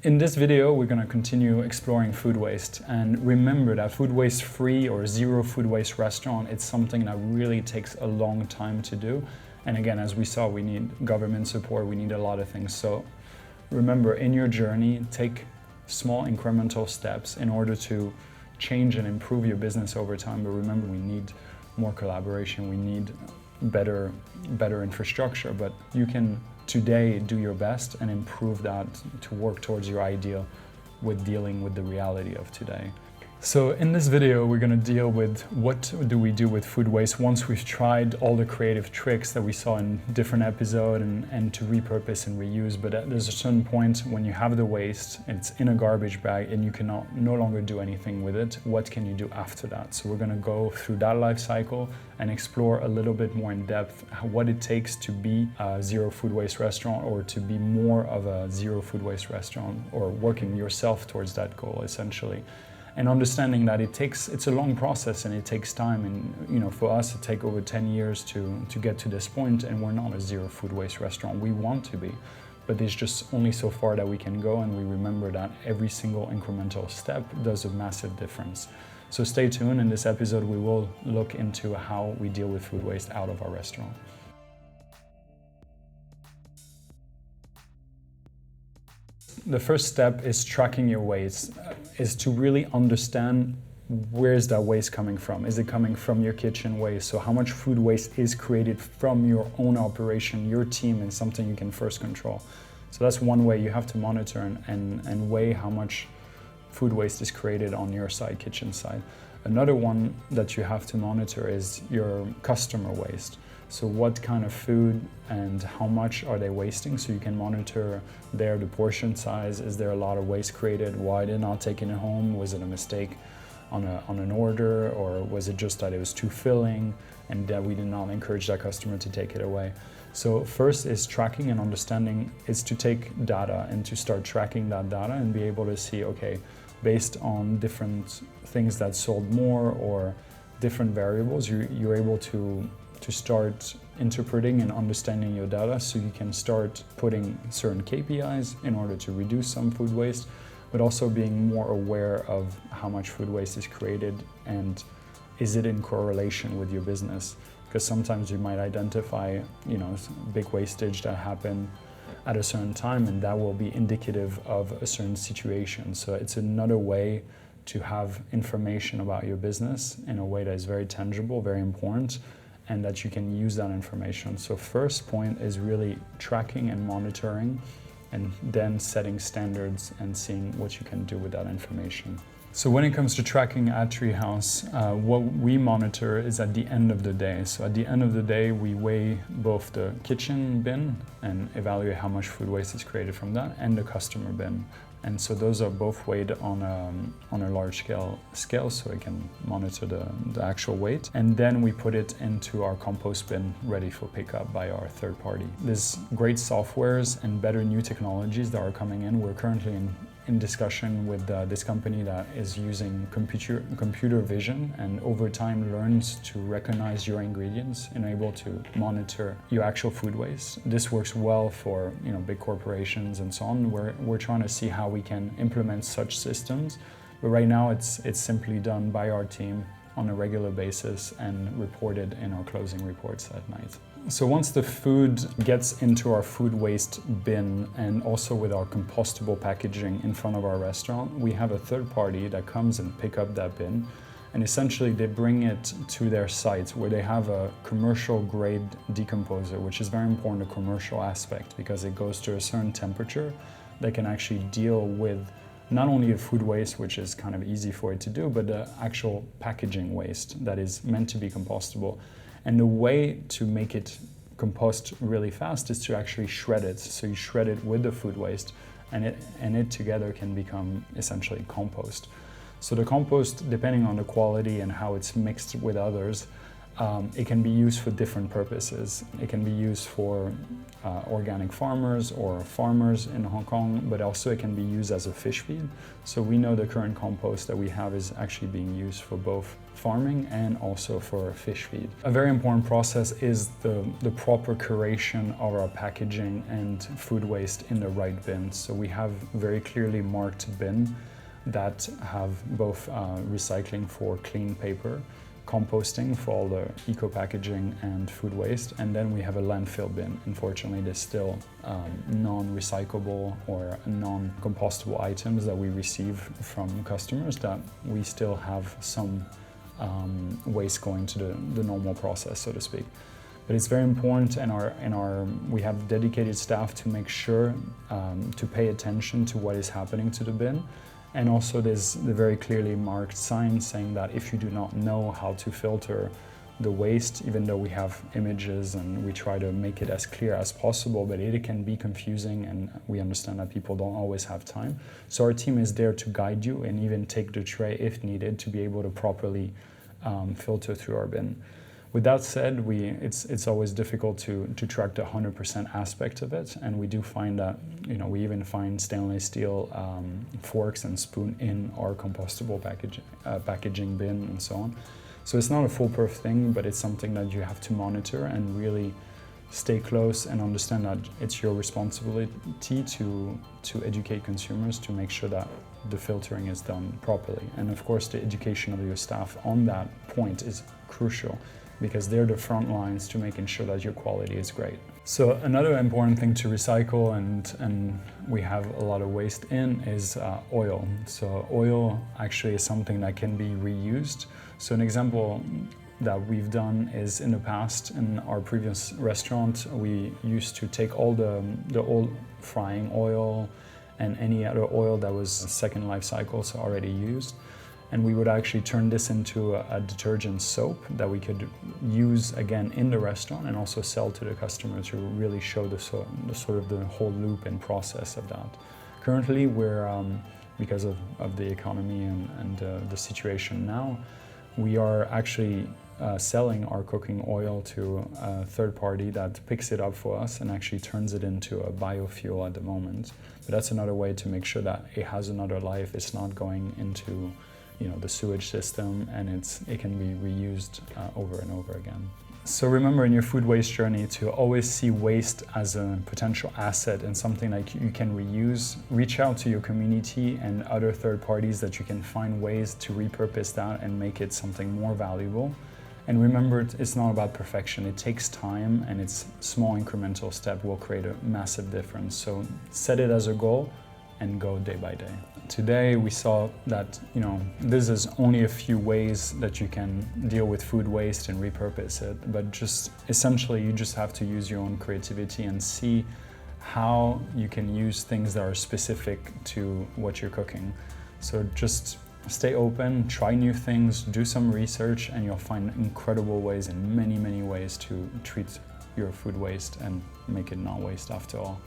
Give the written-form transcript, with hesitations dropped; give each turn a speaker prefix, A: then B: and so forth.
A: In this video, we're going to continue exploring food waste, and remember that food waste free or zero food waste restaurant, it's something that really takes a long time to do. And again, as we saw, we need government support, we need a lot of things. So remember, in your journey, take small incremental steps in order to change and improve your business over time. But remember, we need more collaboration, we need better infrastructure, but you can today do your best and improve that to work towards your ideal with dealing with the reality of today. So in this video, we're going to deal with what do we do with food waste once we've tried all the creative tricks that we saw in different episodes and to repurpose and reuse. But there's a certain point when you have the waste, it's in a garbage bag and you cannot no longer do anything with it. What can you do after that? So we're going to go through that life cycle and explore a little bit more in depth what it takes to be a zero food waste restaurant, or to be more of a zero food waste restaurant, or working yourself towards that goal essentially. And understanding that it's a long process and it takes time, and for us it takes over 10 years to get to this point, and we're not a zero food waste restaurant. We want to be, but there's just only so far that we can go, and we remember that every single incremental step does a massive difference. So stay tuned. In this episode we will look into how we deal with food waste out of our restaurant. The first step is tracking your waste, is to really understand where is that waste coming from. Is it coming from your kitchen waste? So how much food waste is created from your own operation, your team, and something you can first control. So that's one way you have to monitor and weigh how much food waste is created on your side, kitchen side. Another one that you have to monitor is your customer waste. So what kind of food and how much are they wasting? So you can monitor the portion size. Is there a lot of waste created? Why they're not taking it home? Was it a mistake on an order, or was it just that it was too filling and that we did not encourage that customer to take it away? So first is tracking and understanding, is to take data and to start tracking that data and be able to see, okay, based on different things that sold more or different variables, you're able to start interpreting and understanding your data, so you can start putting certain KPIs in order to reduce some food waste, but also being more aware of how much food waste is created and is it in correlation with your business. Because sometimes you might identify, big wastage that happened at a certain time, and that will be indicative of a certain situation. So it's another way to have information about your business in a way that is very tangible, very important, and that you can use that information. So first point is really tracking and monitoring, and then setting standards and seeing what you can do with that information. So when it comes to tracking at Treehouse, what we monitor is at the end of the day. So at the end of the day, we weigh both the kitchen bin and evaluate how much food waste is created from that, and the customer bin. And so those are both weighed on a large scale, so we can monitor the actual weight. And then we put it into our compost bin, ready for pickup by our third party. There's great softwares and better new technologies that are coming in. We're currently in discussion with this company that is using computer vision, and over time learns to recognize your ingredients and able to monitor your actual food waste. This works well for big corporations and so on. We're trying to see how we can implement such systems, but right now it's simply done by our team on a regular basis and reported in our closing reports at night. So once the food gets into our food waste bin, and also with our compostable packaging in front of our restaurant, we have a third party that comes and pick up that bin, and essentially they bring it to their site where they have a commercial grade decomposer, which is very important, a commercial aspect, because it goes to a certain temperature that can actually deal with not only the food waste, which is kind of easy for it to do, but the actual packaging waste that is meant to be compostable. And the way to make it compost really fast is to actually shred it. So you shred it with the food waste, and it together can become essentially compost. So the compost, depending on the quality and how it's mixed with others, it can be used for different purposes. It can be used for organic farmers or farmers in Hong Kong, but also it can be used as a fish feed. So we know the current compost that we have is actually being used for both farming and also for fish feed. A very important process is the proper curation of our packaging and food waste in the right bin. So we have very clearly marked bin that have both recycling for clean paper, composting for all the eco-packaging and food waste, and then we have a landfill bin. Unfortunately, there's still non-recyclable or non-compostable items that we receive from customers that we still have some waste going to the normal process, so to speak. But it's very important, and we have dedicated staff to make sure to pay attention to what is happening to the bin. And also there's the very clearly marked sign saying that if you do not know how to filter the waste, even though we have images and we try to make it as clear as possible, but it can be confusing, and we understand that people don't always have time. So our team is there to guide you and even take the tray if needed to be able to properly filter through our bin. With that said, it's always difficult to track the 100% aspect of it, and we do find that, we even find stainless steel forks and spoon in our compostable packaging bin and so on. So it's not a foolproof thing, but it's something that you have to monitor and really stay close and understand that it's your responsibility to educate consumers to make sure that the filtering is done properly. And of course, the education of your staff on that point is crucial, because they're the front lines to making sure that your quality is great. So another important thing to recycle, and we have a lot of waste in, is oil. So oil actually is something that can be reused. So an example that we've done is, in the past, in our previous restaurant, we used to take all the old frying oil and any other oil that was second life cycle, so already used, and we would actually turn this into a detergent soap that we could use again in the restaurant and also sell to the customer to really show the sort of the whole loop and process of that. Currently, we're, because of the economy and the situation now, we are actually selling our cooking oil to a third party that picks it up for us and actually turns it into a biofuel at the moment. But that's another way to make sure that it has another life. It's not going into the sewage system, and it can be reused over and over again. So remember, in your food waste journey, to always see waste as a potential asset and something that you can reuse. Reach out to your community and other third parties that you can find ways to repurpose that and make it something more valuable. And remember, it's not about perfection. It takes time, and it's small incremental step will create a massive difference. So set it as a goal and go day by day. Today we saw that this is only a few ways that you can deal with food waste and repurpose it, but just essentially you just have to use your own creativity and see how you can use things that are specific to what you're cooking. So just stay open, try new things, do some research, and you'll find incredible ways, in many ways, to treat your food waste and make it not waste after all.